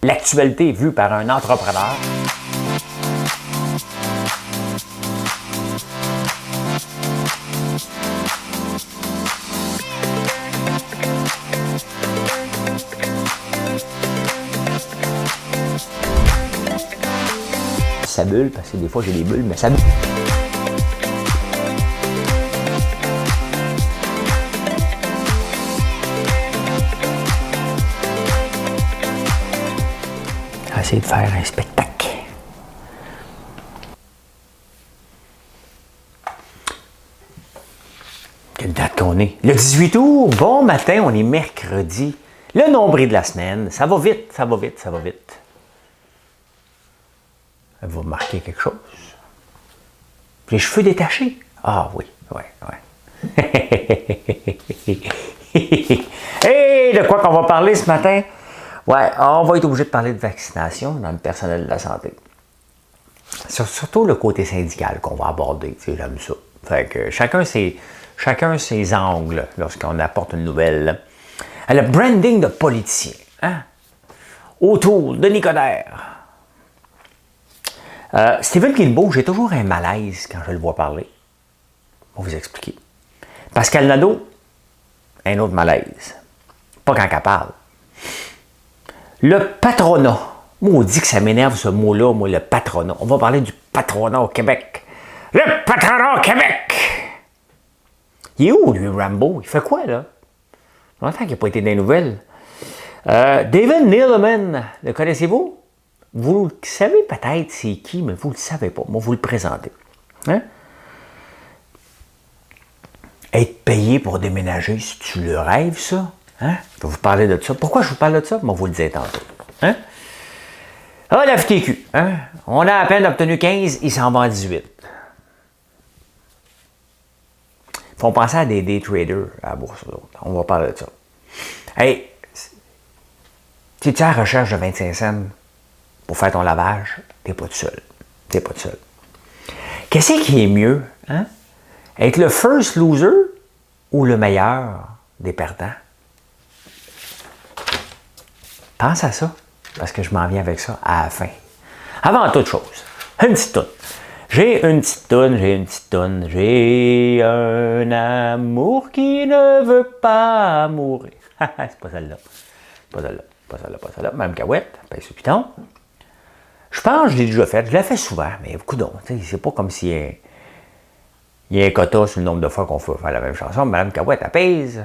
l'actualité vue par un entrepreneur. Ça bulle, parce que des fois j'ai des bulles, mais ça bulle. Essayer de faire un spectacle. Quelle date qu'on est? Le 18 août, bon matin, on est mercredi. Le nombril de la semaine, ça va vite, ça va vite, ça va vite. Elle va marquer quelque chose. Les cheveux détachés? Ah oui, ouais. Hey, de quoi qu'on va parler ce matin? Ouais, on va être obligé de parler de vaccination dans le personnel de la santé. Surtout le côté syndical qu'on va aborder, tu sais, j'aime ça. Fait que chacun ses angles lorsqu'on apporte une nouvelle. Le branding de politiciens, hein? Autour de Nicodère. Stephen Guilbeault, j'ai toujours un malaise quand je le vois parler. On va vous expliquer. Pascal Nadeau, un autre malaise. Pas quand elle parle. Le patronat. Moi, on dit que ça m'énerve ce mot-là, moi, le patronat. On va parler du patronat au Québec. Le patronat au Québec! Il est où, lui, Rambo? Il fait quoi, là? Longtemps qu'il n'a pas été dans les nouvelles. David Neeleman, le connaissez-vous? Vous le savez peut-être c'est qui, mais vous ne le savez pas. Moi, vous le présentez. Hein? Être payé pour déménager, si tu le rêves, ça? Hein? Je vais vous parler de ça. Pourquoi je vous parle de ça? Moi, vous le dire tantôt. Hein? Ah, la FTQ. Hein? On a à peine obtenu 15, il s'en va à 18. Ils font penser à des day traders à la bourse. On va parler de ça. Hey, si tu es à la recherche de 25 cents pour faire ton lavage, t'es pas tout seul. T'es pas tout seul. Qu'est-ce qui est mieux? Hein? Être le first loser ou le meilleur des perdants? Pense à ça, parce que je m'en viens avec ça à la fin. Avant toute chose, une petite toune. J'ai une petite toune, j'ai un amour qui ne veut pas mourir. C'est pas celle-là. Pas celle-là. Même Cahouette, pèse sur piton. Je pense que je l'ai déjà fait. Je l'ai fait souvent, mais coudonc, c'est pas comme s'il y a un quota sur le nombre de fois qu'on peut faire la même chanson. Madame Cahouette, elle pèse.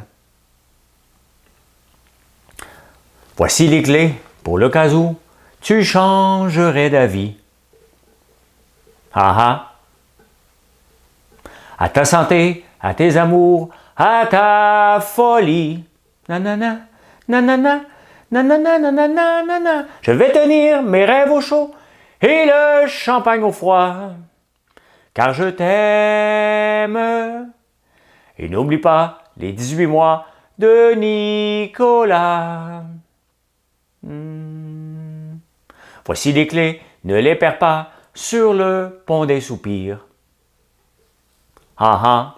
Voici les clés pour le cas où tu changerais d'avis. Ah ah. À ta santé, à tes amours, à ta folie. Nanana, nanana, nanana, nanana, nanana. Je vais tenir mes rêves au chaud et le champagne au froid. Car je t'aime. Et n'oublie pas les 18 mois de Nicolas. Voici les clés, ne les perds pas sur le pont des soupirs. Ah ah.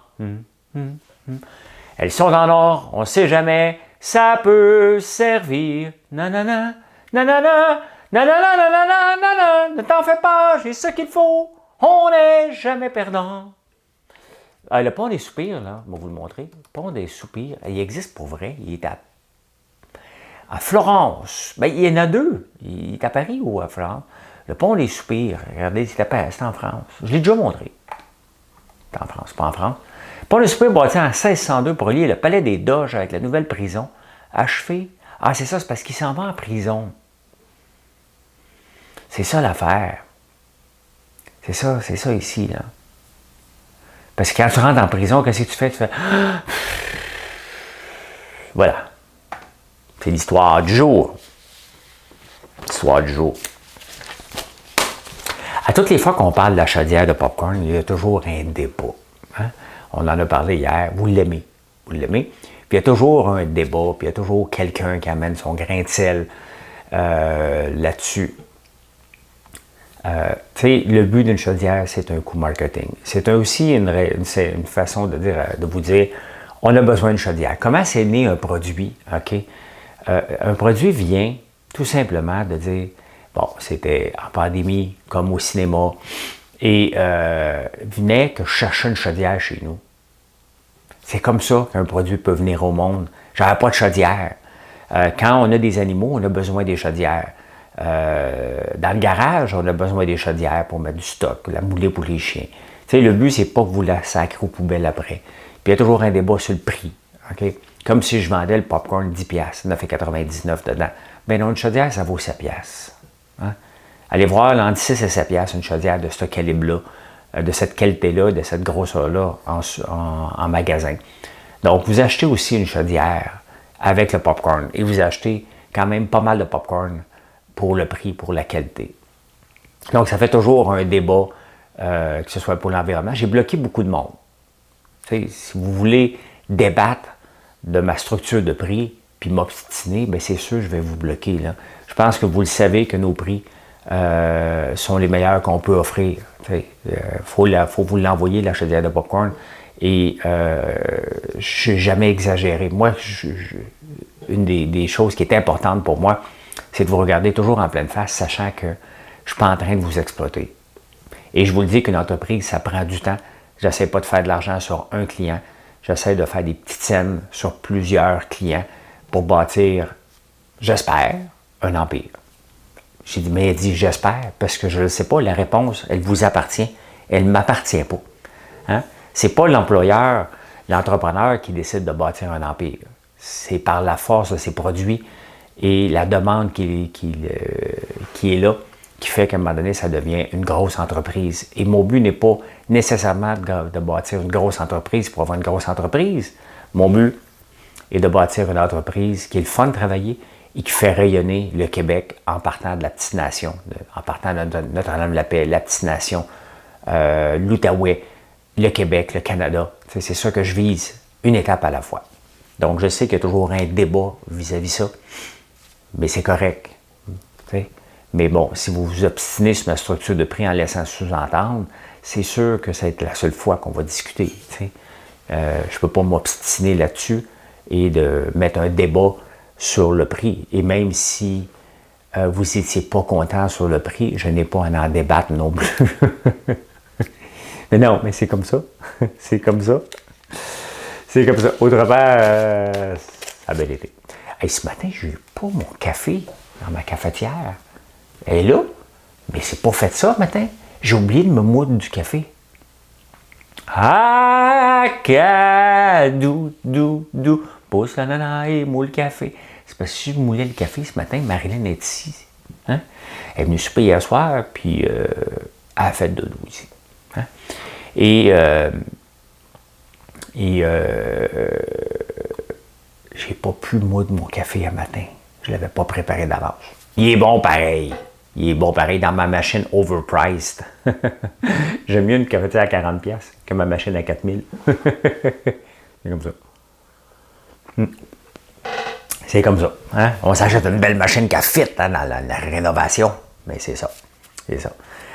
Elles sont en or, on sait jamais, ça peut servir. Nanana, nanana, nanana, nanana, nanana. Ne t'en fais pas, j'ai ce qu'il faut, on n'est jamais perdant. Le pont des soupirs, là, je vais vous le montrer. Le pont des soupirs, il existe pour vrai, il est à Florence. Ben, il y en a deux. Il est à Paris ou à Florence. Le pont des soupirs. Regardez, c'est en France. Je l'ai déjà montré. C'est en France, pas en France. Le pont des soupirs bâti en 1602 pour relier le palais des Doges avec la nouvelle prison. Achevé. Ah, c'est ça, c'est parce qu'il s'en va en prison. C'est ça l'affaire. C'est ça ici, là. Parce que quand tu rentres en prison, qu'est-ce que tu fais? Tu fais... Voilà. C'est l'histoire du jour. L'histoire du jour. À toutes les fois qu'on parle de la chaudière de popcorn, il y a toujours un débat. Hein? On en a parlé hier. Vous l'aimez. Vous l'aimez. Puis il y a toujours un débat, puis il y a toujours quelqu'un qui amène son grain de sel là-dessus. Tu sais, le but d'une chaudière, c'est un coup marketing. C'est aussi une façon de vous dire, on a besoin d'une chaudière. Comment c'est né un produit? OK? Un produit vient tout simplement de dire, bon, c'était en pandémie, comme au cinéma, et venait que je cherchais une chaudière chez nous. C'est comme ça qu'un produit peut venir au monde. J'avais pas de chaudière. Quand on a des animaux, on a besoin des chaudières. Dans le garage, on a besoin des chaudières pour mettre du stock, la moulée pour les chiens. Tu sais, le but, c'est pas que vous la sacrez aux poubelles après. Puis il y a toujours un débat sur le prix. Okay? Comme si je vendais le popcorn 10$, 9,99$ dedans. Ben non, une chaudière, ça vaut 7$. Hein? Allez voir, entre 6 et 7$ une chaudière de ce calibre-là, de cette qualité-là, de cette grosseur-là en magasin. Donc, vous achetez aussi une chaudière avec le popcorn et vous achetez quand même pas mal de popcorn pour le prix, pour la qualité. Donc, ça fait toujours un débat, que ce soit pour l'environnement. J'ai bloqué beaucoup de monde. Tu sais, si vous voulez débattre de ma structure de prix puis m'obstiner, bien c'est sûr, je vais vous bloquer. Là. Je pense que vous le savez que nos prix sont les meilleurs qu'on peut offrir. Faut vous l'envoyer, la chaudière de popcorn. Et je n'ai jamais exagéré. Moi, une des choses qui est importante pour moi, c'est de vous regarder toujours en pleine face, sachant que je ne suis pas en train de vous exploiter. Et je vous le dis qu'une entreprise, ça prend du temps. Je n'essaie pas de faire de l'argent sur un client. J'essaie de faire des petites scènes sur plusieurs clients pour bâtir, j'espère, un empire. J'ai dit, mais elle dit j'espère, parce que je ne sais pas, la réponse, elle vous appartient, elle ne m'appartient pas. Hein? Ce n'est pas l'employeur, l'entrepreneur qui décide de bâtir un empire. C'est par la force de ses produits et la demande qui est là, qui fait qu'à un moment donné, ça devient une grosse entreprise. Et mon but n'est pas nécessairement de bâtir une grosse entreprise pour avoir une grosse entreprise. Mon but est de bâtir une entreprise qui est le fun de travailler et qui fait rayonner le Québec en partant de la petite nation, en partant de Notre-Dame-de-la-Paix, la petite nation, l'Outaouais, le Québec, le Canada. C'est ça que je vise, une étape à la fois. Donc, je sais qu'il y a toujours un débat vis-à-vis ça, mais c'est correct. T'sais. Mais bon, si vous vous obstinez sur ma structure de prix en laissant sous-entendre, c'est sûr que ça va être la seule fois qu'on va discuter. Je ne peux pas m'obstiner là-dessus et de mettre un débat sur le prix. Et même si vous n'étiez pas content sur le prix, je n'ai pas à en débattre non plus. Mais non, mais c'est comme ça. C'est comme ça. C'est comme ça. Autrement, ça a bien été. Hey, ce matin, je n'ai eu pas mon café dans ma cafetière. Elle est là, mais c'est pas fait ça matin. J'ai oublié de me moudre du café. Ah, dou, pousse la nana et moule le café. C'est parce que si je moulais le café ce matin, Marilyn est ici. Hein? Elle est venue souper hier soir, puis elle a fait dodo ici. Hein? Et j'ai pas pu moudre mon café un matin. Je l'avais pas préparé d'avance. Il est bon pareil. Il est bon pareil dans ma machine overpriced. J'aime mieux une cafetière à 40$ que ma machine à 4000$. C'est comme ça. C'est comme ça. Hein? On s'achète une belle machine qui fit hein, dans la rénovation. Mais c'est ça. C'est ça.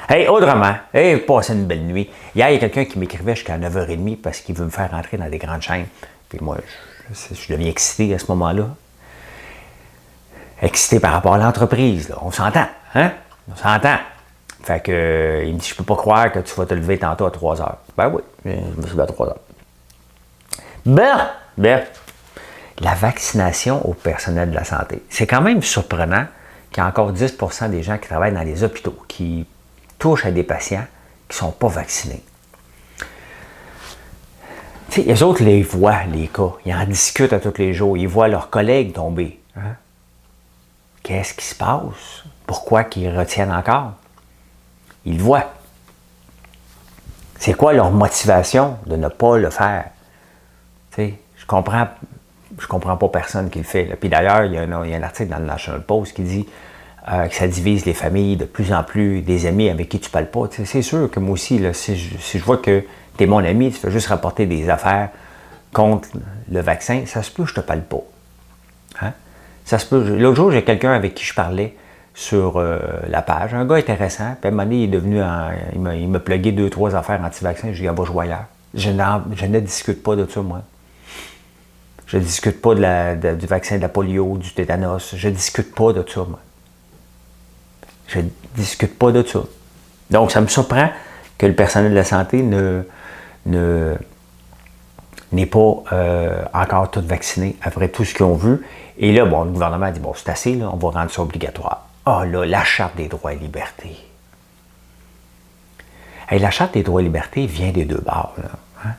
Hey, autrement, hey, passez une belle nuit. Hier, il y a quelqu'un qui m'écrivait jusqu'à 9h30 parce qu'il veut me faire rentrer dans des grandes chaînes. Puis moi, je deviens excité à ce moment-là. Excité par rapport à l'entreprise. Là. On s'entend. Hein? On s'entend. Fait que, il me dit, je peux pas croire que tu vas te lever tantôt à 3h. Ben oui, je me suis levé à 3h. Ben, la vaccination au personnel de la santé. C'est quand même surprenant qu'il y a encore 10% des gens qui travaillent dans les hôpitaux qui touchent à des patients qui ne sont pas vaccinés. Tu sais, les autres les voient, les cas. Ils en discutent à tous les jours. Ils voient leurs collègues tomber. Hein? Qu'est-ce qui se passe? Pourquoi qu'ils retiennent encore? Ils le voient. C'est quoi leur motivation de ne pas le faire? Tu sais, je comprends pas personne qui le fait. Là. Puis d'ailleurs, il y a un article dans le National Post qui dit que ça divise les familles de plus en plus, des amis avec qui tu ne parles pas. Tu sais, c'est sûr que moi aussi, là, si je vois que tu es mon ami, tu fais juste rapporter des affaires contre le vaccin, ça se peut que je ne te parle pas. Hein? Ça se peut. L'autre jour, j'ai quelqu'un avec qui je parlais sur la page, un gars intéressant, puis à un moment donné, il est devenu, il m'a plugué 2-3 affaires anti-vaccins, je lui ai dit, ah, va jouer ailleurs. Je ne discute pas de ça, moi. Je ne discute pas du vaccin de la polio, du tétanos, je ne discute pas de ça, moi. Je ne discute pas de ça. Donc, ça me surprend que le personnel de la santé n'est pas encore tout vacciné après tout ce qu'ils ont vu. Et là, bon, le gouvernement a dit, bon, c'est assez, là, on va rendre ça obligatoire. Ah là, la Charte des droits et libertés. Hey, la Charte des droits et libertés vient des deux bords. Là, hein?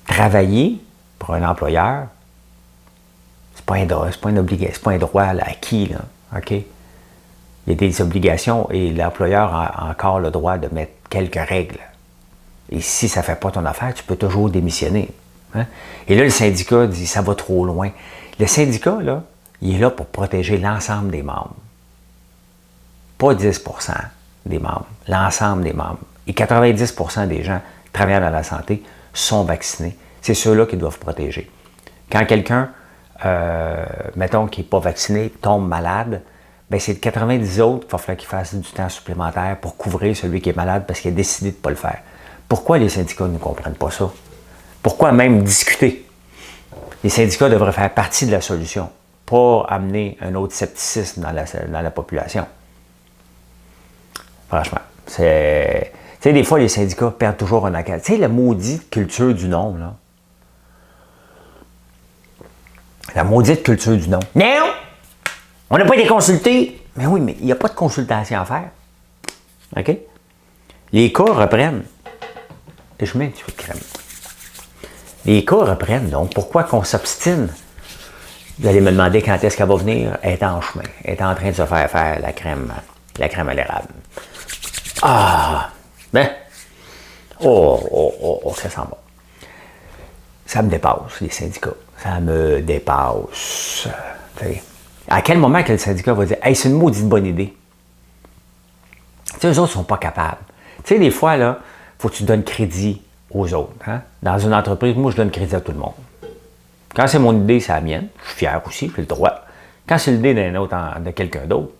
Travailler pour un employeur, c'est pas un droit, c'est pas une obligation, c'est pas un droit là, acquis, là, OK? Il y a des obligations et l'employeur a encore le droit de mettre quelques règles. Et si ça ne fait pas ton affaire, tu peux toujours démissionner. Hein? Et là, le syndicat dit, ça va trop loin. Le syndicat, là, il est là pour protéger l'ensemble des membres. Pas 10% des membres, l'ensemble des membres. Et 90% des gens travaillant dans la santé sont vaccinés. C'est ceux-là qui doivent protéger. Quand quelqu'un, mettons, qui n'est pas vacciné, tombe malade, bien, c'est de 90 autres qu'il va falloir qu'il fasse du temps supplémentaire pour couvrir celui qui est malade parce qu'il a décidé de ne pas le faire. Pourquoi les syndicats ne comprennent pas ça? Pourquoi même discuter? Les syndicats devraient faire partie de la solution, pas amener un autre scepticisme dans la population. Franchement, c'est... Tu sais, des fois, les syndicats perdent toujours un accord. Tu sais, la maudite culture du non, là. La maudite culture du non. Non! On n'a pas été consultés. Mais oui, mais il n'y a pas de consultation à faire. OK? Les cas reprennent. Et je mets un petit peu de crème. Les cas reprennent, donc pourquoi qu'on s'obstine? Vous allez me demander quand est-ce qu'elle va venir. Elle est en chemin. Elle est en train de se faire la crème à l'érable. Ah! Ben! Oh, ça sent bon. Ça me dépasse, les syndicats. Ça me dépasse. T'sais. À quel moment que le syndicat va dire « Hey, c'est une maudite bonne idée. » Tu sais, eux autres ne sont pas capables. Tu sais, des fois, là, il faut que tu donnes crédit aux autres. Hein? Dans une entreprise, moi, je donne crédit à tout le monde. Quand c'est mon idée, c'est la mienne. Je suis fier aussi, j'ai le droit. Quand c'est l'idée d'un autre, de quelqu'un d'autre,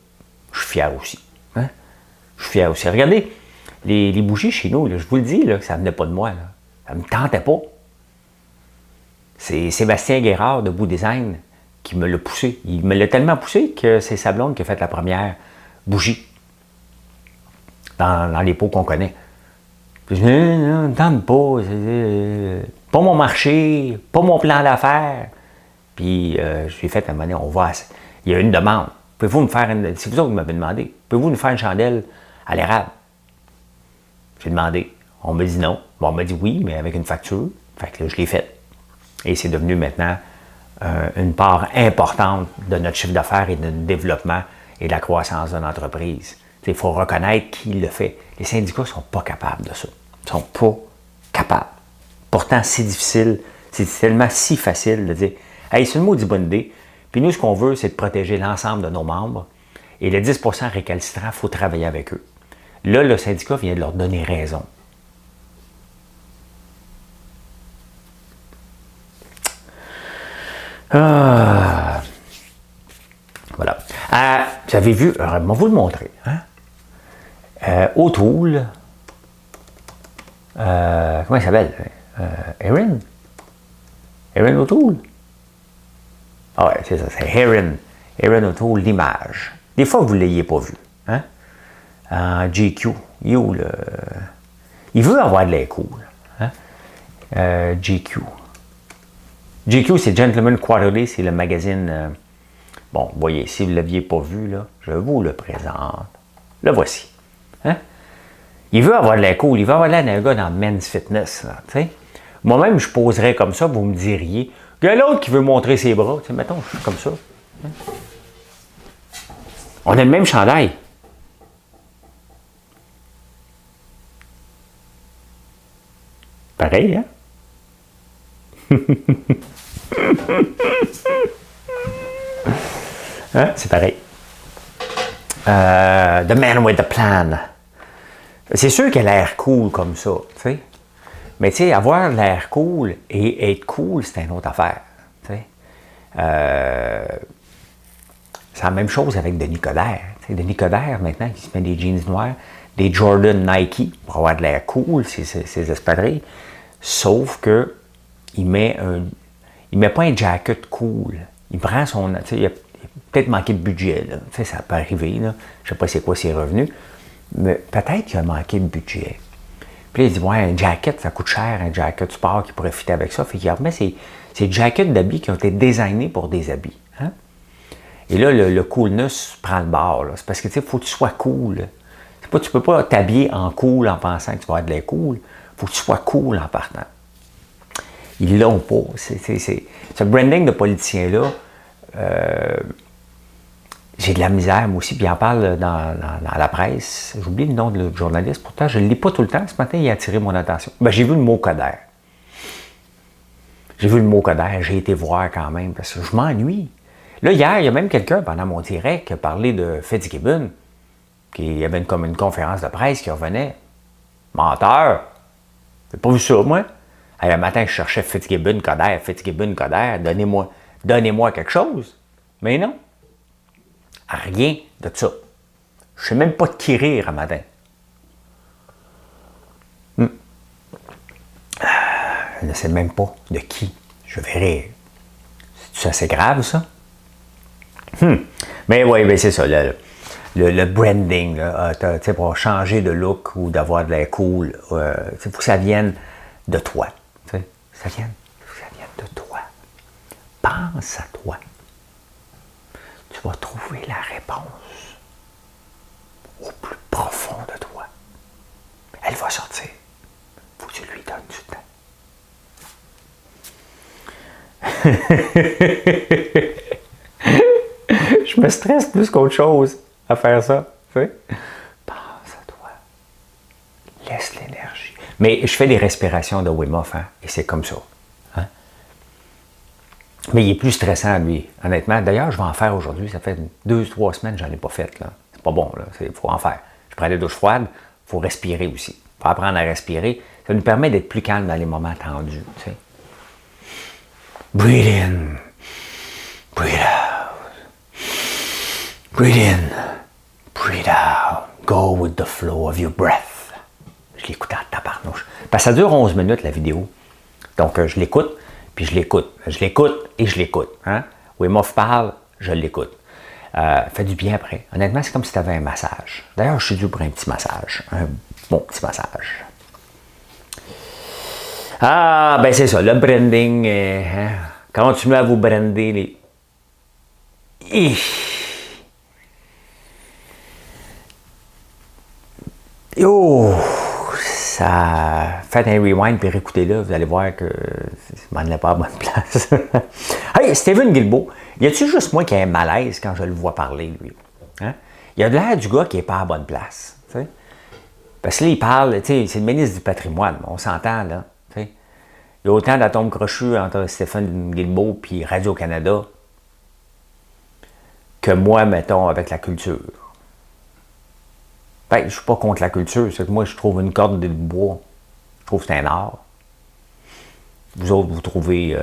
je suis fier aussi. Hein? Je suis fier aussi. Regardez, les bougies chez nous, là, je vous le dis, là, ça ne venait pas de moi. Là. Ça ne me tentait pas. C'est Sébastien Guérard de Bout Design qui me l'a poussé. Il me l'a tellement poussé que c'est sa blonde qui a fait la première bougie dans les pots qu'on connaît. Puis je dis, non, ne tente pas, c'est pas mon marché, pas mon plan d'affaires. Puis je lui ai fait à un moment donné, on voit, il y a une demande. Pouvez-vous me faire une, c'est vous autres qui m'avez demandé, pouvez-vous nous faire une chandelle à l'érable? J'ai demandé. On m'a dit non. Bon, on m'a dit oui, mais avec une facture. Fait que là, je l'ai faite. Et c'est devenu maintenant une part importante de notre chiffre d'affaires et de notre développement et de la croissance de l'entreprise. Il faut reconnaître qui le fait. Les syndicats ne sont pas capables de ça. Ils ne sont pas capables. Pourtant, c'est difficile. C'est tellement si facile de dire « Hey, c'est une maudite bonne idée. » Puis nous, ce qu'on veut, c'est de protéger l'ensemble de nos membres. Et les 10% récalcitrants, il faut travailler avec eux. Là, le syndicat vient de leur donner raison. Ah. Voilà. Vous avez vu, on va vous le montrer. Hein? O'Toole, comment il s'appelle? Erin? Erin O'Toole? Ah ouais, c'est ça, c'est Erin. Erin O'Toole, l'image. Des fois, vous ne l'ayez pas vu. Hein? GQ, il veut avoir de l'air cool. Hein? GQ. GQ, c'est Gentleman Quarterly, c'est le magazine. Bon, vous voyez, si vous ne l'aviez pas vu, là, je vous le présente. Le voici. Hein? Il veut avoir de l'air cool, il veut avoir l'air d'un gars dans Men's Fitness. Moi-même, je poserais comme ça, vous me diriez. Il y a l'autre qui veut montrer ses bras. Mettons, je suis comme ça. Hein? On a le même chandail. Pareil, hein? Hein? C'est pareil. The Man with the Plan. C'est sûr qu'il a l'air cool comme ça, tu sais. Mais tu sais, avoir l'air cool et être cool, c'est une autre affaire. Tu sais. C'est la même chose avec Denis Coderre. Tu sais, Denis Coderre, maintenant, qui se met des jeans noirs, des Jordan Nike pour avoir de l'air cool, ses espadrilles. Sauf que il met pas un jacket cool. Il prend son... Tu sais, il peut-être manqué de budget, là. Tu sais, ça peut arriver, là. Je sais pas c'est quoi ses revenus, mais peut-être qu'il a manqué de budget. Puis là, il dit, ouais, un jacket, ça coûte cher, un jacket sport qui pourrait fitter avec ça. Fait qu'il remet ces jackets d'habits qui ont été designés pour des habits. Hein? Et là, le coolness prend le bord. C'est parce que, tu sais, il faut que tu sois cool. Tu peux pas t'habiller en cool en pensant que tu vas être de l'air cool. Il faut que tu sois cool en partant. Ils l'ont pas. Ce branding de politicien-là, j'ai de la misère, moi aussi, puis il en parle dans la presse. J'oublie le nom de l'autre journaliste, pourtant je ne le lis pas tout le temps. Ce matin, il a attiré mon attention. Ben, j'ai vu le mot Coder. J'ai été voir quand même, parce que je m'ennuie. Là, hier, il y a même quelqu'un, pendant mon direct, qui a parlé de Fitzgibbon, qu'il y avait comme une conférence de presse qui revenait. Menteur! J'ai pas vu ça, moi. Le matin, je cherchais Fitzgibbon, Coder, donnez-moi quelque chose. Mais non. Rien de ça. Je ne sais même pas de qui rire à matin. Je ne sais même pas de qui je vais rire. C'est assez grave, ça? Mais oui, ben c'est ça. Le branding, pour changer de look ou d'avoir de l'air cool, il faut que ça vienne de toi. Ça vienne de toi. Pense à toi. Tu vas trouver la réponse au plus profond de toi. Elle va sortir. Il faut que tu lui donnes du temps. Je me stresse plus qu'autre chose à faire ça. Tu sais? Pense à toi. Laisse l'énergie. Mais je fais des respirations de Wim Hof, hein, et c'est comme ça. Hein? Mais il est plus stressant, lui, honnêtement. D'ailleurs, je vais en faire aujourd'hui. Ça fait 2-3 semaines que je n'en ai pas fait. Là. C'est pas bon, là. Il faut en faire. Je prends des douches froides. Il faut respirer aussi. Il faut apprendre à respirer. Ça nous permet d'être plus calme dans les moments tendus. Tu sais. Breathe in. Breathe out. Breathe in. Breathe out. Go with the flow of your breath. Je l'écoute en tabarnouche. Parce que ça dure 11 minutes, la vidéo. Donc, je l'écoute, puis je l'écoute. Je l'écoute et je l'écoute. Hein? Wim Hof parle, je l'écoute. Fait du bien après. Honnêtement, c'est comme si tu avais un massage. D'ailleurs, je suis dû pour un petit massage. Un bon petit massage. Ah, ben c'est ça, le branding. Hein? Continuez à vous brander les... Oh! Ça... Faites un rewind puis réécoutez-le, vous allez voir que je m'en allais pas à bonne place. Hey, Stephen Guilbeault, y a-tu juste moi qui ai un malaise quand je le vois parler, lui? Hein? Il a de l'air du gars qui n'est pas à bonne place. T'sais? Parce que là, il parle, c'est le ministre du patrimoine, on s'entend, là. T'sais? Il y a autant d'atomes crochus entre Stephen Guilbeault et Radio-Canada que moi, mettons, avec la culture. Ben, je ne suis pas contre la culture, c'est que moi, je trouve une corde de bois. Je trouve que c'est un art. Vous autres, vous trouvez,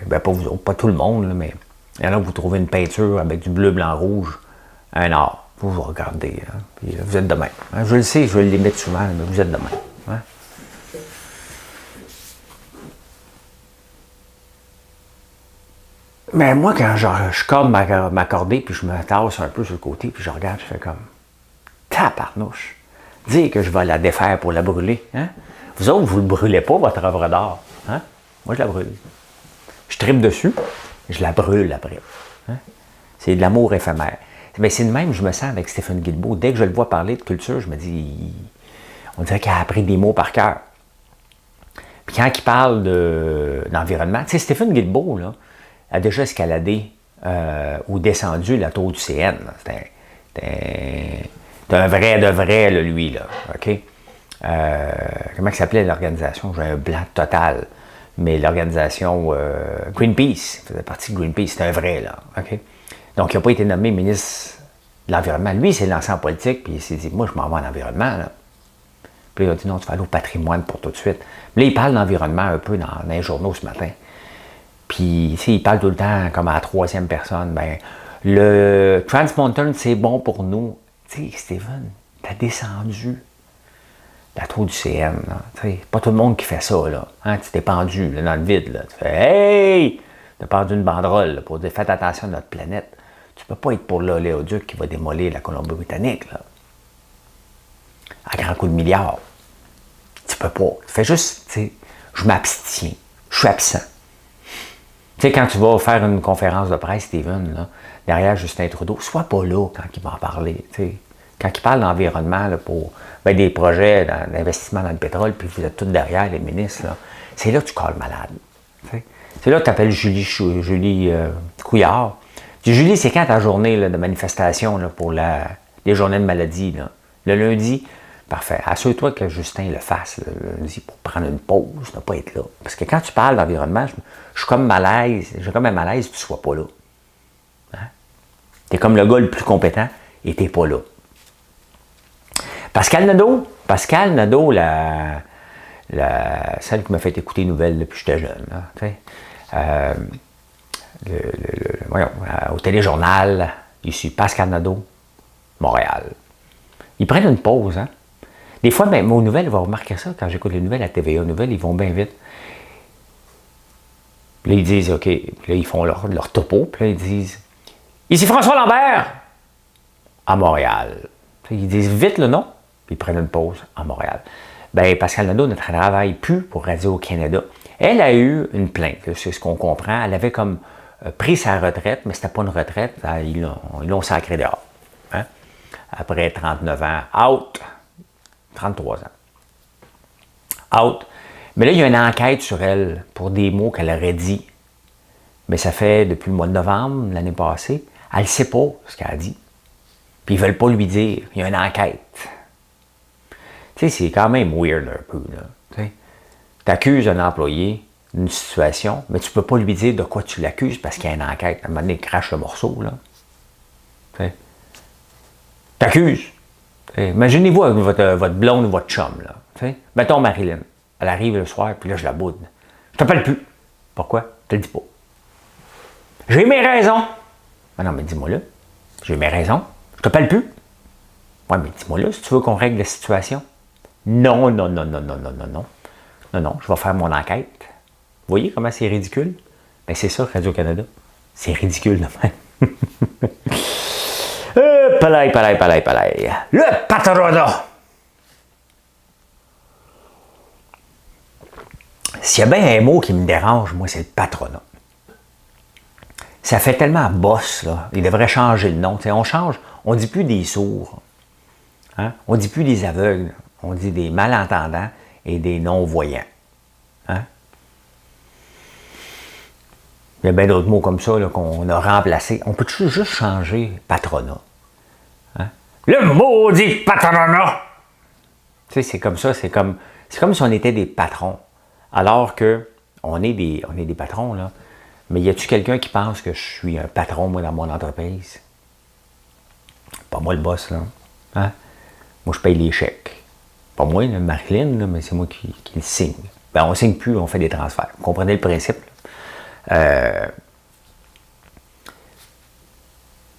ben pas vous autres, pas tout le monde, là, mais il y en a vous trouvez une peinture avec du bleu, blanc, rouge, un art. Vous regardez, hein, puis vous êtes de même. Hein, je le sais, je le limite souvent, mais vous êtes de même. Hein. Mais moi, quand je corde ma cordée, puis je me tasse un peu sur le côté, puis je regarde, je fais comme... Tabarnouche. Dire que je vais la défaire pour la brûler. Hein? Vous autres, vous ne le brûlez pas, votre œuvre d'art. Hein? Moi, je la brûle. Je tripe dessus, je la brûle après. Hein? C'est de l'amour éphémère. Mais c'est de même, je me sens avec Stephen Guilbeault. Dès que je le vois parler de culture, je me dis, on dirait qu'il a appris des mots par cœur. Puis quand il parle d'environnement, tu sais, Stephen Guilbeault, là, a déjà escaladé ou descendu la tour du CN. C'est un vrai de vrai, là, lui, là, OK? Comment il s'appelait l'organisation? J'ai un blanc total. Mais l'organisation Greenpeace, il faisait partie de Greenpeace, c'est un vrai, là, OK? Donc, il n'a pas été nommé ministre de l'Environnement. Lui, il s'est lancé en politique, puis il s'est dit, moi, je m'en vais en environnement, là. Puis il a dit, non, tu vas aller au patrimoine pour tout de suite. Là, il parle d'environnement un peu dans les journaux ce matin. Puis, tu sais, il parle tout le temps comme à la troisième personne. Ben, le Trans Mountain, c'est bon pour nous. Tu sais, Stephen, t'as descendu la tour du CN. Tu sais, pas tout le monde qui fait ça, là. Hein? Tu t'es pendu là, dans le vide, là. Tu fais, hey! de prendre une banderole là, pour dire faites attention à notre planète. Tu ne peux pas être pour l'oléoduc qui va démolir la Colombie-Britannique, là. À grand coup de milliards. Tu peux pas. Fais juste, tu sais, je m'abstiens. Je suis absent. Tu sais, quand tu vas faire une conférence de presse, Steven, là, derrière Justin Trudeau, sois pas là quand il va en parler. Tu sais. Quand il parle d'environnement pour des projets d'investissement dans le pétrole, puis vous êtes tous derrière, les ministres, c'est là que tu colles malade. Tu sais. C'est là que tu appelles Julie Couillard. Tu dis, Julie, c'est quand ta journée là, de manifestation là, pour les journées de maladie? Là? Le lundi? Parfait. Assure-toi que Justin le fasse le lundi pour prendre une pause, ne pas être là. Parce que quand tu parles d'environnement, je suis comme malaise, j'ai comme un malaise que tu ne sois pas là. Hein? Tu es comme le gars le plus compétent et tu n'es pas là. Pascal Nadeau, celle qui m'a fait écouter les nouvelles depuis que j'étais jeune, là, voyons, au téléjournal, ici, Pascal Nadeau, Montréal. Ils prennent une pause, hein? Des fois, même aux nouvelles, vous remarquer ça, quand j'écoute les nouvelles à TVA Nouvelles, ils vont bien vite. Puis là, ils disent, OK, puis là, ils font leur topo, puis là, ils disent, ici François Lambert, à Montréal. Puis ils disent vite le nom, puis ils prennent une pause à Montréal. Bien, Pascal Nadeau ne travaille plus pour Radio-Canada. Elle a eu une plainte, c'est ce qu'on comprend. Elle avait comme pris sa retraite, mais c'était pas une retraite, ils l'ont sacré dehors. Hein? Après 39 ans, out. 33 ans. Out. Mais là, il y a une enquête sur elle pour des mots qu'elle aurait dit. Mais ça fait depuis le mois de novembre, l'année passée. Elle ne sait pas ce qu'elle a dit. Puis ils ne veulent pas lui dire. Il y a une enquête. Tu sais, c'est quand même weird un peu. Tu accuses un employé d'une situation, mais tu ne peux pas lui dire de quoi tu l'accuses parce qu'il y a une enquête. À un moment donné, il crache le morceau. Tu accuses. Imaginez-vous avec votre blonde ou votre chum. Là, mettons Marilyn. Elle arrive le soir, puis là, je la boude. Je t'appelle plus. Pourquoi? Je te le dis pas. J'ai mes raisons. Ah non, mais dis-moi là. J'ai mes raisons. Je t'appelle plus. Ouais, mais dis-moi là si tu veux qu'on règle la situation. Non. Non, je vais faire mon enquête. Vous voyez comment c'est ridicule? Ben, c'est ça, Radio-Canada. C'est ridicule de même. Palais. Le patronat! S'il y a bien un mot qui me dérange, moi, c'est le patronat. Ça fait tellement boss, là. Il devrait changer le nom. T'sais, on change, on ne dit plus des sourds. Hein? On ne dit plus des aveugles. On dit des malentendants et des non-voyants. Hein? Il y a bien d'autres mots comme ça là, qu'on a remplacés. On peut juste changer patronat. Hein? Le maudit patronat! Tu sais, c'est comme ça, c'est comme si on était des patrons. Alors que on est des patrons, là. Mais y a-tu quelqu'un qui pense que je suis un patron, moi, dans mon entreprise? Pas moi le boss, là. Hein? Moi, je paye les chèques. Pas moi, là, Marilyn, là, mais c'est moi qui le signe. Ben, on ne signe plus, on fait des transferts. Vous comprenez le principe? Le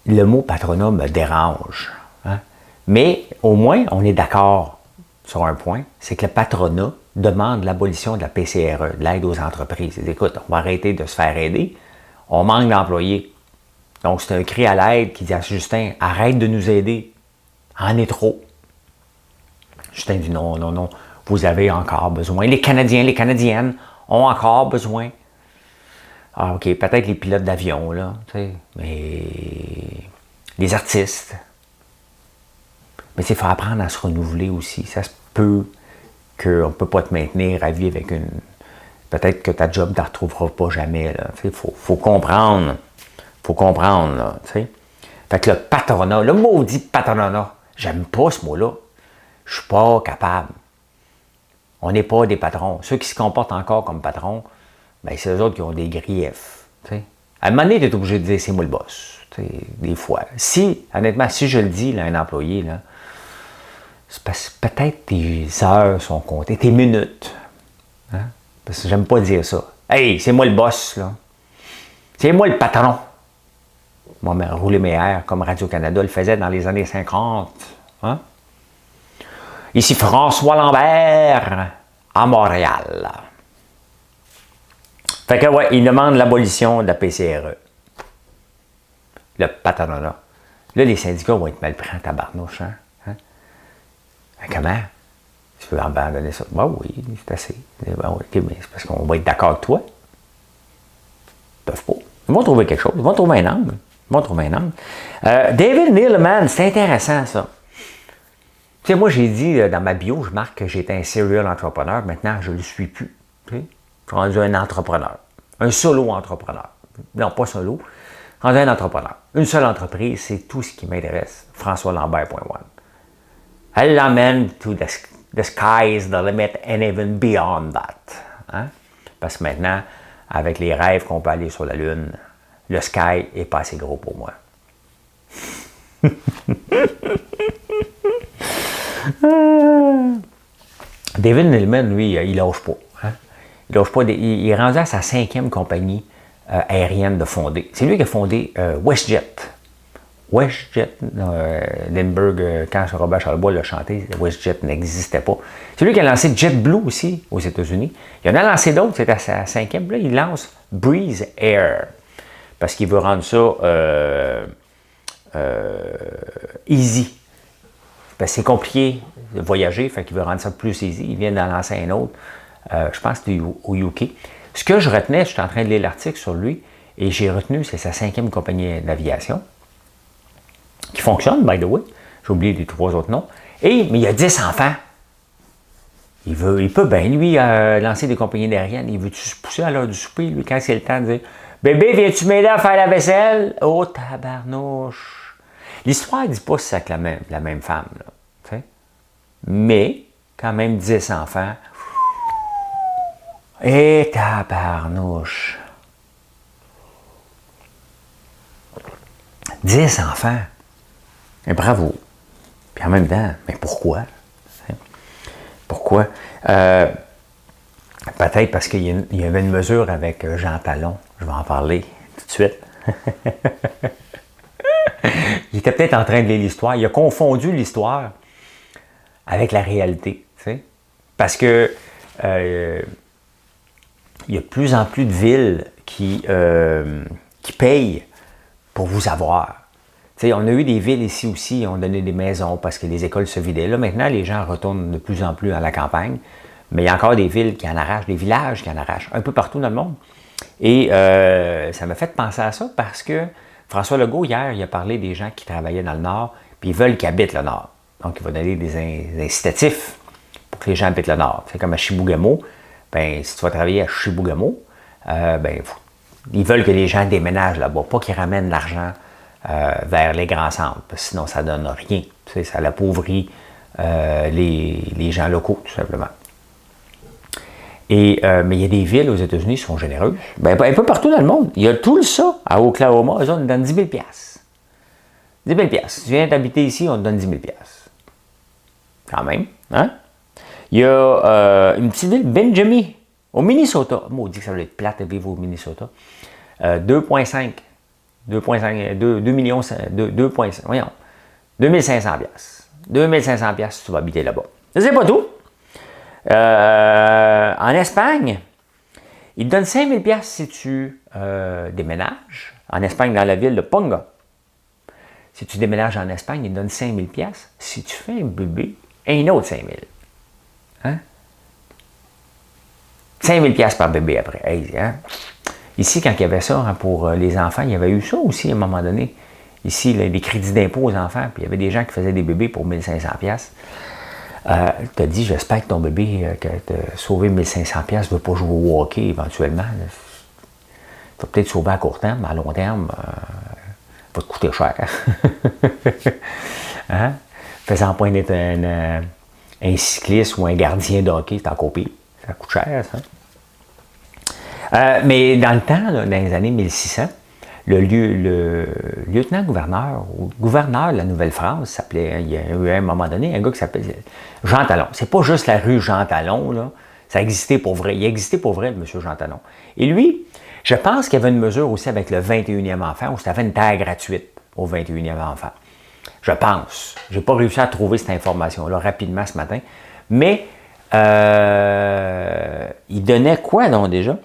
mot patronat me dérange. Hein? Mais au moins, on est d'accord sur un point, c'est que le patronat demande l'abolition de la PCRE, de l'aide aux entreprises. Écoute, on va arrêter de se faire aider. On manque d'employés. Donc, c'est un cri à l'aide qui dit à Justin, arrête de nous aider. En est trop. Justin dit non, vous avez encore besoin. Les Canadiens, les Canadiennes ont encore besoin. Ah, OK, peut-être les pilotes d'avion, là, tu sais, mais les artistes. Mais il faut apprendre à se renouveler aussi. Ça se peut qu'on ne peut pas te maintenir à vie avec une... Peut-être que ta job ne la retrouveras pas jamais, là. Tu sais, faut comprendre. Faut comprendre, là, tu sais. Fait que le patronat, le maudit patronat, j'aime pas ce mot-là. Je suis pas capable. On n'est pas des patrons. Ceux qui se comportent encore comme patrons, ben, c'est eux autres qui ont des griefs. T'sais. À un moment donné, tu es obligé de dire c'est moi le boss. Des fois. Honnêtement, si je le dis là, à un employé, là, c'est parce que peut-être tes heures sont comptées, tes minutes. Hein? Parce que j'aime pas dire ça. Hey, c'est moi le boss, là. C'est moi le patron. Moi, rouler mes airs comme Radio-Canada le faisait dans les années 50. Hein? Ici François Lambert, à Montréal. Fait que, ouais, il demande l'abolition de la PCRE. Le patronat. Là, les syndicats vont être mal pris en tabarnouche, hein? Comment? Tu peux abandonner ça? Ben oui, c'est assez. Ben oui, okay, mais c'est parce qu'on va être d'accord avec toi. Ils peuvent pas. Ils vont trouver quelque chose. Ils vont trouver un angle. David Neeleman, c'est intéressant, ça. Tu sais, moi, j'ai dit dans ma bio, je marque que j'étais un serial entrepreneur. Maintenant, je ne le suis plus. Tu sais? Je suis rendu un entrepreneur. Un solo entrepreneur. Non, pas solo. Rendu un entrepreneur. Une seule entreprise, c'est tout ce qui m'intéresse. FrançoisLambert.one. Elle l'emmène to the sky is the limit and even beyond that. Hein? Parce que maintenant, avec les rêves qu'on peut aller sur la Lune, le sky n'est pas assez gros pour moi. David Neeleman, lui, il lâche pas. Hein? Il lâche pas. Il est rendu à sa 5e compagnie aérienne de fonder. C'est lui qui a fondé WestJet. WestJet, Lindbergh, quand Robert Charlebois l'a chanté, WestJet n'existait pas. C'est lui qui a lancé JetBlue aussi aux États-Unis. Il en a lancé d'autres, c'est à sa 5e. Là, il lance Breeze Air parce qu'il veut rendre ça easy. Parce que c'est compliqué de voyager, fait qu'il veut rendre ça plus easy. Il vient d'en lancer un autre, je pense que c'était au UK. Ce que je retenais, je suis en train de lire l'article sur lui, et j'ai retenu, c'est sa 5e compagnie d'aviation, qui fonctionne, by the way. J'ai oublié les 3 autres noms. Mais il y a 10 enfants. Il peut bien, lui, lancer des compagnies aériennes. Il veut-tu se pousser à l'heure du souper, lui, quand c'est le temps de dire « Bébé, viens-tu m'aider à faire la vaisselle? » Oh, tabarnouche! L'histoire ne dit pas si c'est avec la même femme, là, t'sais. Mais, quand même 10 enfants. Et tabarnouche! 10 enfants! Et bravo! Puis en même temps, mais pourquoi? Pourquoi? Peut-être parce qu'il y avait une mesure avec Jean Talon. Je vais en parler tout de suite. Il était peut-être en train de lire l'histoire. Il a confondu l'histoire avec la réalité. T'sais? Parce que il y a de plus en plus de villes qui payent pour vous avoir. T'sais, on a eu des villes ici aussi, on donné des maisons parce que les écoles se vidaient. Là, maintenant, les gens retournent de plus en plus à la campagne. Mais il y a encore des villes qui en arrachent, des villages qui en arrachent, un peu partout dans le monde. Et ça m'a fait penser à ça parce que François Legault, hier, il a parlé des gens qui travaillaient dans le Nord, puis ils veulent qu'ils habitent le Nord. Donc, il va donner des incitatifs pour que les gens habitent le Nord. C'est comme à Chibougamau. Ben, si tu vas travailler à Chibougamau, ils veulent que les gens déménagent là-bas, pas qu'ils ramènent l'argent vers les grands centres, parce que sinon ça ne donne rien. Tu sais, ça appauvrit les gens locaux, tout simplement. Mais il y a des villes aux États-Unis qui sont généreuses. Ben, un peu partout dans le monde. Il y a tout ça à Oklahoma, eux autres, nous donnent 10 000 $. 10 000 $. Si tu viens d'habiter ici, on te donne 10 000 $. Quand même. Hein? Il y a une petite ville, Benjamin, au Minnesota. Maudit que ça doit être plate de vivre au Minnesota. 2,5 millions, 2,5, voyons, 2500 $. 2500 $ si tu vas habiter là-bas. C'est pas tout. En Espagne, ils te donnent 5 000 $ si tu déménages. En Espagne, dans la ville de Ponga. Si tu déménages en Espagne, ils te donnent 5 000 $ si tu fais un bébé, un autre 5 000. Hein? 5 000 $ par bébé après. Hey, hein? Ici, quand il y avait ça hein, pour les enfants, il y avait eu ça aussi à un moment donné. Ici, là, des crédits d'impôt aux enfants, puis il y avait des gens qui faisaient des bébés pour 1500 $. Tu as dit, j'espère que ton bébé, que tu as sauvé 1500 $, ne veut pas jouer au hockey éventuellement. Tu vas peut-être sauver à court terme, mais à long terme, va te coûter cher. Hein? Fais-en point d'être un cycliste ou un gardien de hockey, c'est encore pire. Ça coûte cher, ça. Mais dans le temps, là, dans les années 1600, le lieutenant-gouverneur, ou gouverneur de la Nouvelle-France, s'appelait, il y a eu à un moment donné un gars qui s'appelait Jean Talon. C'est pas juste la rue Jean Talon, là. Ça existait pour vrai. Il existait pour vrai, le monsieur Jean Talon. Et lui, je pense qu'il y avait une mesure aussi avec le 21e enfant, où c'était une terre gratuite au 21e enfant. Je pense. Je n'ai pas réussi à trouver cette information-là rapidement ce matin. Mais il donnait quoi, donc, déjà?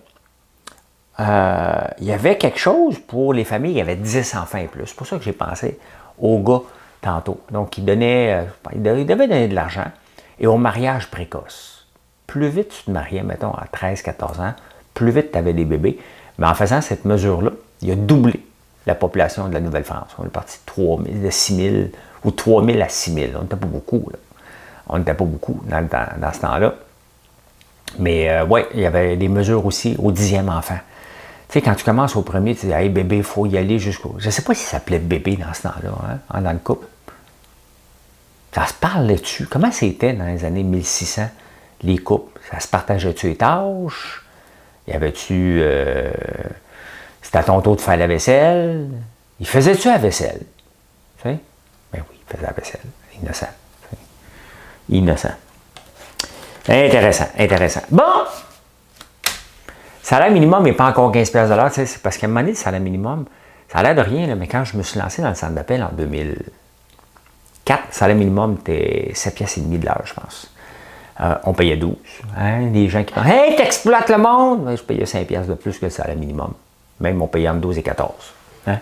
il y avait quelque chose pour les familles, il y avait 10 enfants et plus. C'est pour ça que j'ai pensé au gars tantôt. Donc, il devait donner de l'argent. Et au mariage précoce. Plus vite tu te mariais, mettons, à 13-14 ans, plus vite tu avais des bébés. Mais en faisant cette mesure-là, il a doublé la population de la Nouvelle-France. On est parti de 6 000 ou 3 000 à 6 000. On n'était pas beaucoup, là. On n'était pas beaucoup dans ce temps-là. Mais oui, il y avait des mesures aussi au 10e enfant. Tu sais, quand tu commences au premier, tu dis « Hey bébé, il faut y aller jusqu'au... » Je ne sais pas si ça s'appelait bébé dans ce temps-là, hein, dans le couple. Ça se parle là-dessus. Comment c'était dans les années 1600, les couples? Ça se partageait-tu les tâches? Y avait-tu... c'était à ton tour de faire la vaisselle? Il faisait-tu la vaisselle? Tu sais? Ben oui, il faisait la vaisselle. Innocent. Innocent. Intéressant, intéressant. Bon! Salaire minimum n'est pas encore 15$ de l'heure, tu sais, c'est parce qu'à un moment donné, le salaire minimum, ça a l'air de rien, là, mais quand je me suis lancé dans le centre d'appel en 2004, le salaire minimum était 7,5$ de l'heure, je pense. On payait 12. Hein? Les gens qui pensent « Hey, t'exploites le monde! » Je payais 5$ de plus que le salaire minimum. Même on payait entre 12 et 14. Hein?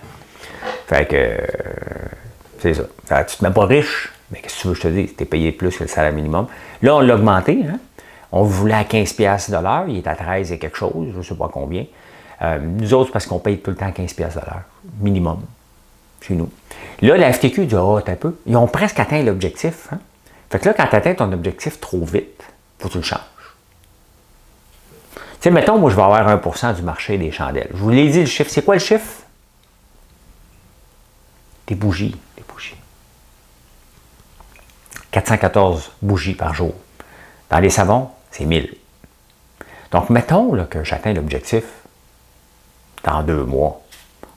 Fait que, c'est ça. Fait que tu te mets pas riche, mais qu'est-ce que tu veux que je te dise? Tu es payé plus que le salaire minimum. Là, on l'a augmenté. Hein? On voulait à 15$ de l'heure. Il est à 13 et quelque chose, je ne sais pas combien. Nous autres, parce qu'on paye tout le temps 15$ de l'heure. Minimum. Chez nous. Là, la FTQ dit « Ah, t'as un peu. » Ils ont presque atteint l'objectif. Hein? Fait que là, quand tu atteins ton objectif trop vite, il faut que tu le changes. Tu sais, mettons, moi, je vais avoir 1% du marché des chandelles. Je vous l'ai dit, le chiffre. C'est quoi le chiffre? Des bougies. Des bougies. 414 bougies par jour. Dans les savons, c'est 1000. Donc, mettons là, que j'atteins l'objectif dans 2 mois.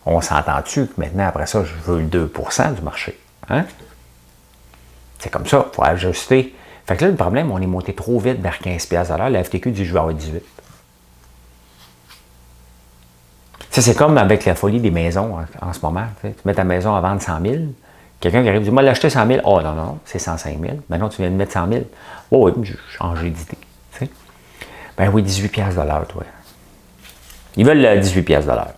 On s'entend-tu que maintenant, après ça, je veux le 2% du marché? Hein? C'est comme ça, il faut ajuster. Fait que là, le problème, on est monté trop vite vers 15$ de l'heure. La FTQ dit je vais avoir 18. Ça, c'est comme avec la folie des maisons en ce moment. Tu mets ta maison à vendre 100 000. Quelqu'un qui arrive et dit moi, l'acheter 100 000. Oh non, non, c'est 105 000. Maintenant, tu viens de mettre 100 000. Oh oui, j'ai changé d'idée. Tu sais? Ben oui, 18$ de l'heure, toi. Ils veulent 18$ de l'heure.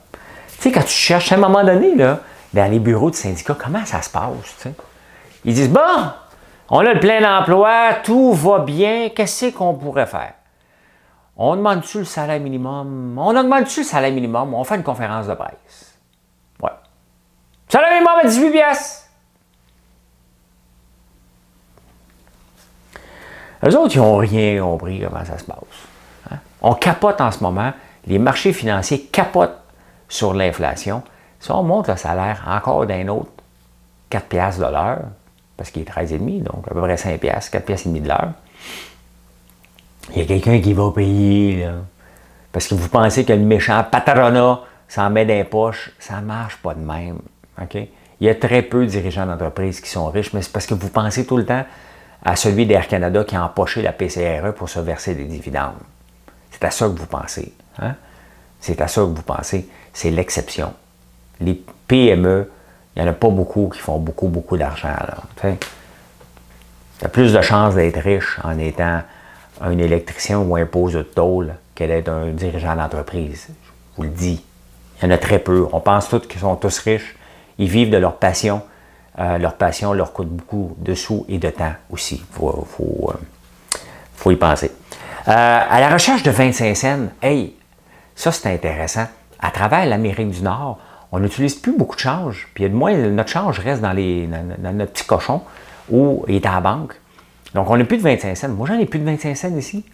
Tu sais, quand tu cherches à un moment donné, là, dans les bureaux de syndicats, comment ça se passe? Tu sais? Ils disent bon, on a le plein emploi, tout va bien, qu'est-ce qu'on pourrait faire? On demande-tu le salaire minimum? On demande-tu le salaire minimum? On fait une conférence de presse. Ouais. Salaire minimum à 18$. Eux autres, ils n'ont rien compris comment ça se passe. Hein? On capote en ce moment. Les marchés financiers capotent sur l'inflation. Si on monte le salaire encore d'un autre 4$ de l'heure, parce qu'il est 13,5, donc à peu près 5$, 4,5$ de l'heure, il y a quelqu'un qui va payer, là. Parce que vous pensez que le méchant patronat s'en met dans les poches, ça ne marche pas de même. Okay? Il y a très peu de dirigeants d'entreprise qui sont riches, mais c'est parce que vous pensez tout le temps à celui d'Air Canada qui a empoché la PCRE pour se verser des dividendes. C'est à ça que vous pensez. Hein? C'est à ça que vous pensez. C'est l'exception. Les PME, il n'y en a pas beaucoup qui font beaucoup, beaucoup d'argent. Il y a plus de chances d'être riche en étant un électricien ou un poseur de tôle que d'être un dirigeant d'entreprise. Je vous le dis. Il y en a très peu. On pense tous qu'ils sont tous riches. Ils vivent de leur passion. Leur passion leur coûte beaucoup de sous et de temps aussi. Il faut y penser. À la recherche de 25 cents, hey, ça c'est intéressant. À travers l'Amérique du Nord, on n'utilise plus beaucoup de change. Puis notre change reste dans notre petit cochon où il est à la banque. Donc, on n'a plus de 25 cents. Moi, j'en ai plus de 25 cents ici.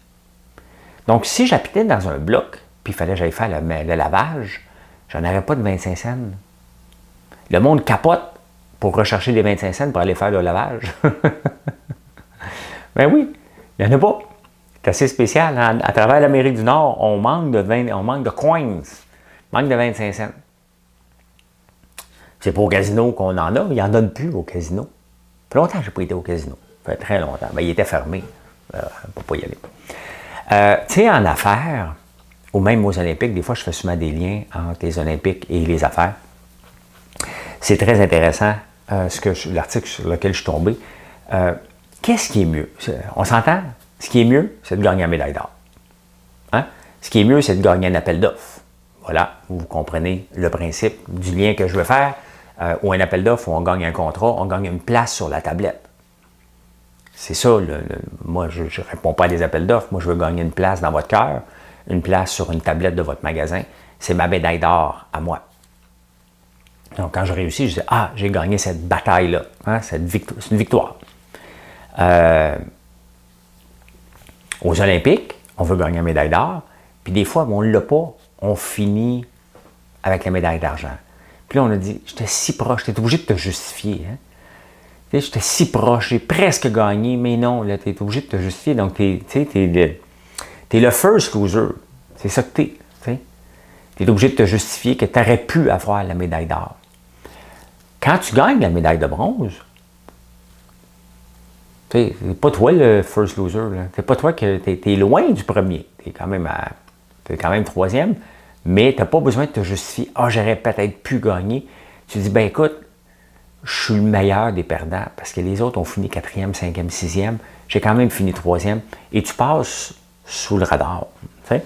Donc, si j'habitais dans un bloc, puis il fallait que j'aille faire le lavage, j'en aurais pas de 25 cents. Le monde capote pour rechercher des 25 cents pour aller faire le lavage. Ben oui, il n'y en a pas. C'est assez spécial. À travers l'Amérique du Nord, on manque de coins. On manque de 25 cents. C'est pas au casino qu'on en a, mais il n'y en donne plus au casino. Ça fait longtemps que je n'ai pas été au casino. Ça fait très longtemps. Ben, il était fermé. On ne peut pas y aller. Tu sais, en affaires, ou même aux Olympiques, des fois, je fais souvent des liens entre les Olympiques et les affaires. C'est très intéressant, l'article sur lequel je suis tombé. Qu'est-ce qui est mieux? On s'entend? Ce qui est mieux, c'est de gagner une médaille d'or. Hein? Ce qui est mieux, c'est de gagner un appel d'offres. Voilà, vous comprenez le principe du lien que je veux faire. Ou un appel d'offres où on gagne un contrat, on gagne une place sur la tablette. C'est ça, moi je ne réponds pas à des appels d'offres, moi je veux gagner une place dans votre cœur, une place sur une tablette de votre magasin. C'est ma médaille d'or à moi. Donc quand je réussis, je dis, ah, j'ai gagné cette bataille-là, hein, c'est une victoire. Aux Olympiques, on veut gagner la médaille d'or, puis des fois, on ne l'a pas, on finit avec la médaille d'argent. Puis là, on a dit, j'étais si proche, tu es obligé de te justifier. Hein? J'étais si proche, j'ai presque gagné, mais non, tu es obligé de te justifier. Donc, tu es le first loser. C'est ça que tu es. Tu es obligé de te justifier que tu aurais pu avoir la médaille d'or. Quand tu gagnes la médaille de bronze, c'est pas toi le first loser. C'est pas toi que tu es loin du premier. Tu es quand même troisième, mais tu n'as pas besoin de te justifier. Ah, j'aurais peut-être pu gagner. Tu dis, ben écoute, je suis le meilleur des perdants parce que les autres ont fini 4e, 5e, 6e. J'ai quand même fini 3e et tu passes sous le radar. T'sais?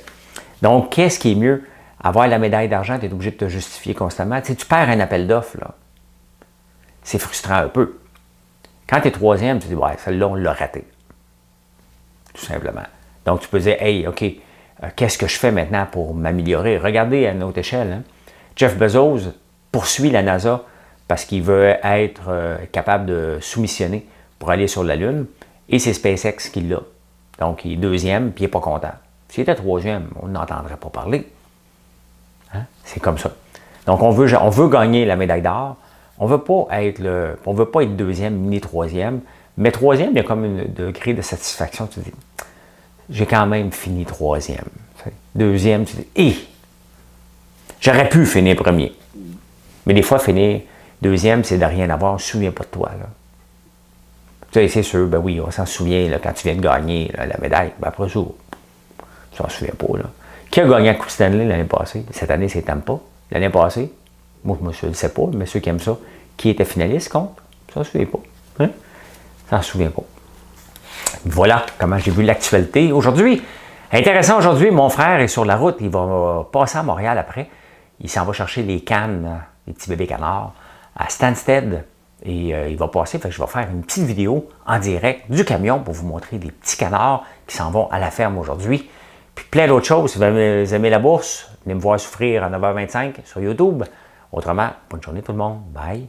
Donc, qu'est-ce qui est mieux? Avoir la médaille d'argent, tu es obligé de te justifier constamment. T'sais, tu perds un appel d'offres, là. C'est frustrant un peu. Quand tu es 3e, tu dis, ouais, celle-là, on l'a raté. Tout simplement. Donc, tu peux dire, hey, OK, qu'est-ce que je fais maintenant pour m'améliorer? Regardez à notre échelle. Hein? Jeff Bezos poursuit la NASA parce qu'il veut être capable de soumissionner pour aller sur la Lune. Et c'est SpaceX qui l'a. Donc, il est 2e, puis il n'est pas content. S'il était 3e, on n'entendrait pas parler. Hein? C'est comme ça. Donc, on veut gagner la médaille d'or. On ne veut pas être 2e ni 3e. Mais 3e, il y a comme un degré de satisfaction. Tu dis, j'ai quand même fini 3e. 2e, tu dis, j'aurais pu finir 1er. Mais des fois, finir 2e, c'est de rien avoir. On ne se souvient pas de toi. Là. Tu sais, c'est sûr, ben oui, on s'en souvient là, quand tu viens de gagner là, la médaille. Ben après ça, on ne s'en souvient pas. Là. Qui a gagné la Coupe Stanley l'année passée? Cette année, c'est Tampa. L'année passée, moi, je ne le sais pas, mais ceux qui aiment ça, qui était finaliste contre? Ça ne se souvient pas. Hein? Ça ne se souvient pas. Voilà comment j'ai vu l'actualité aujourd'hui. Intéressant aujourd'hui, mon frère est sur la route. Il va passer à Montréal après. Il s'en va chercher les cannes, les petits bébés canards, à Stansted. Et il va passer, fait que je vais faire une petite vidéo en direct du camion pour vous montrer des petits canards qui s'en vont à la ferme aujourd'hui. Puis plein d'autres choses. Si vous aimez la bourse, venez me voir souffrir à 9h25 sur YouTube. Autrement, bonne journée tout le monde. Bye.